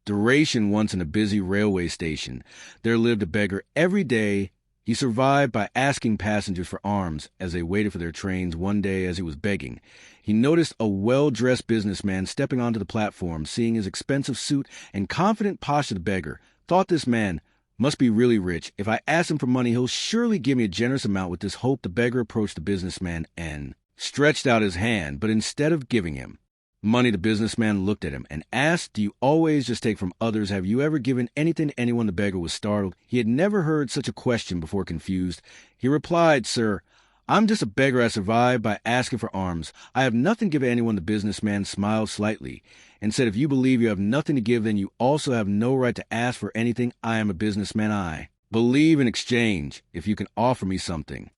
Duration once in a busy railway station, there lived a beggar every day. He survived by asking passengers for alms as they waited for their trains. One day, as he was begging, he noticed a well-dressed businessman stepping onto the platform. Seeing his expensive suit and confident posture, the beggar thought, this man must be really rich. If I ask him for money, he'll surely give me a generous amount. With this hope, the beggar approached the businessman and stretched out his hand. But instead of giving him money, the businessman looked at him and asked, do you always just take from others? Have you ever given anything to anyone? The beggar was startled. He had never heard such a question before. Confused, he replied, sir, I'm just a beggar. I survived by asking for alms. I have nothing to give anyone. The businessman smiled slightly and said, if you believe you have nothing to give, then you also have no right to ask for anything. I am a businessman. I believe in exchange. If you can offer me something,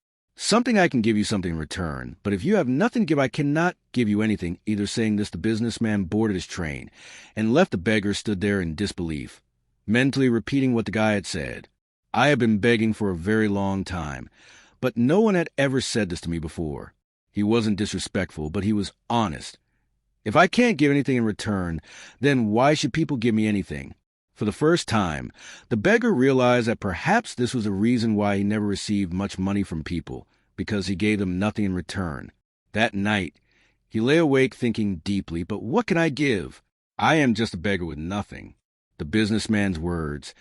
I can give you something in return. But if you have nothing to give, I cannot give you anything. Either saying this, the businessman boarded his train and left. The beggar stood there in disbelief, mentally repeating what the guy had said. I have been begging for a very long time, but no one had ever said this to me before. He wasn't disrespectful, but he was honest. If I can't give anything in return, then why should people give me anything? For the first time, the beggar realized that perhaps this was a reason why he never received much money from people, because he gave them nothing in return. That night, he lay awake thinking deeply, but what can I give? I am just a beggar with nothing. The businessman's words,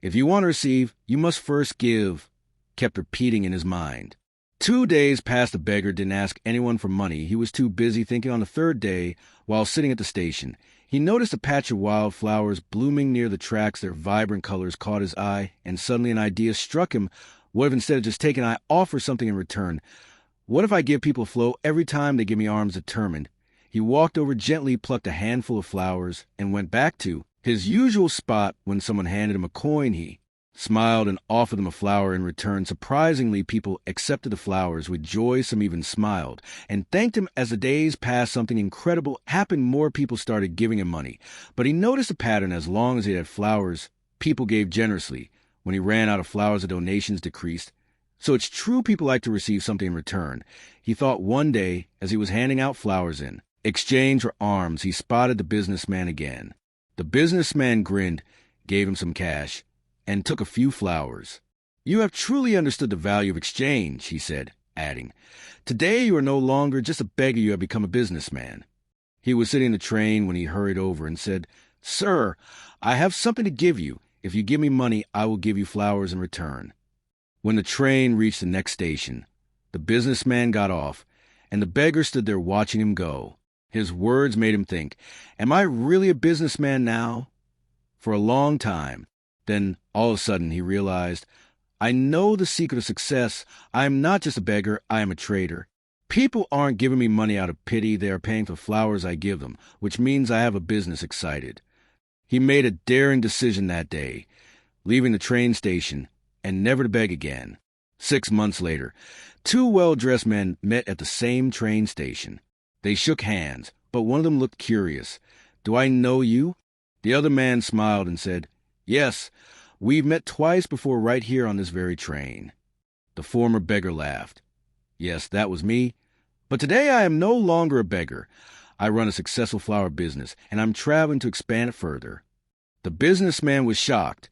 if you want to receive, you must first give, kept repeating in his mind. 2 days passed. The beggar didn't ask anyone for money. He was too busy thinking. On the third day, while sitting at the station, he noticed a patch of wildflowers blooming near the tracks. Their vibrant colors caught his eye, and suddenly an idea struck him. What if instead of just taking, I offer something in return? What if I give people a flow every time they give me alms? Determined, he walked over, gently plucked a handful of flowers, and went back to his usual spot. When someone handed him a coin, he smiled and offered them a flower in return. Surprisingly, people accepted the flowers with joy. Some even smiled and thanked him. As the days passed, something incredible happened. More people started giving him money, but he noticed a pattern. As long as he had flowers, people gave generously. When he ran out of flowers, the donations decreased. So it's true, people like to receive something in return. He thought one day as he was handing out flowers in exchange for alms, he spotted the businessman again. The businessman grinned, gave him some cash, and took a few flowers. You have truly understood the value of exchange, he said, adding, today you are no longer just a beggar, you have become a businessman. He was sitting in the train when he hurried over and said, sir, I have something to give you. If you give me money, I will give you flowers in return. When the train reached the next station, the businessman got off, and the beggar stood there watching him go. His words made him think, am I really a businessman now? For a long time. Then, all of a sudden, he realized, I know the secret of success. I am not just a beggar, I am a trader. People aren't giving me money out of pity, they are paying for flowers I give them, which means I have a business. Excited, he made a daring decision that day, leaving the train station and never to beg again. 6 months later, 2 well-dressed men met at the same train station. They shook hands, but one of them looked curious. Do I know you? The other man smiled and said, yes, we've met twice before right here on this very train. The former beggar laughed. Yes, that was me. But today I am no longer a beggar. I run a successful flower business, and I'm traveling to expand it further. The businessman was shocked.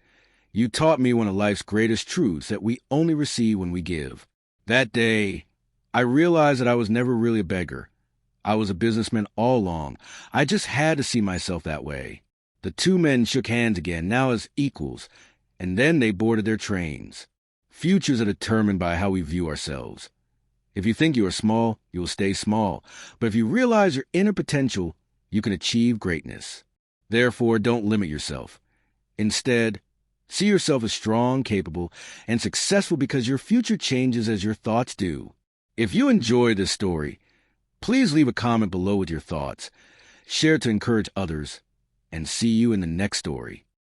You taught me one of life's greatest truths, that we only receive when we give. That day, I realized that I was never really a beggar. I was a businessman all along. I just had to see myself that way. The 2 men shook hands again, now as equals, and then they boarded their trains. Futures are determined by how we view ourselves. If you think you are small, you will stay small. But if you realize your inner potential, you can achieve greatness. Therefore, don't limit yourself. Instead, see yourself as strong, capable, and successful, because your future changes as your thoughts do. If you enjoyed this story, please leave a comment below with your thoughts. Share to encourage others, and see you in the next story.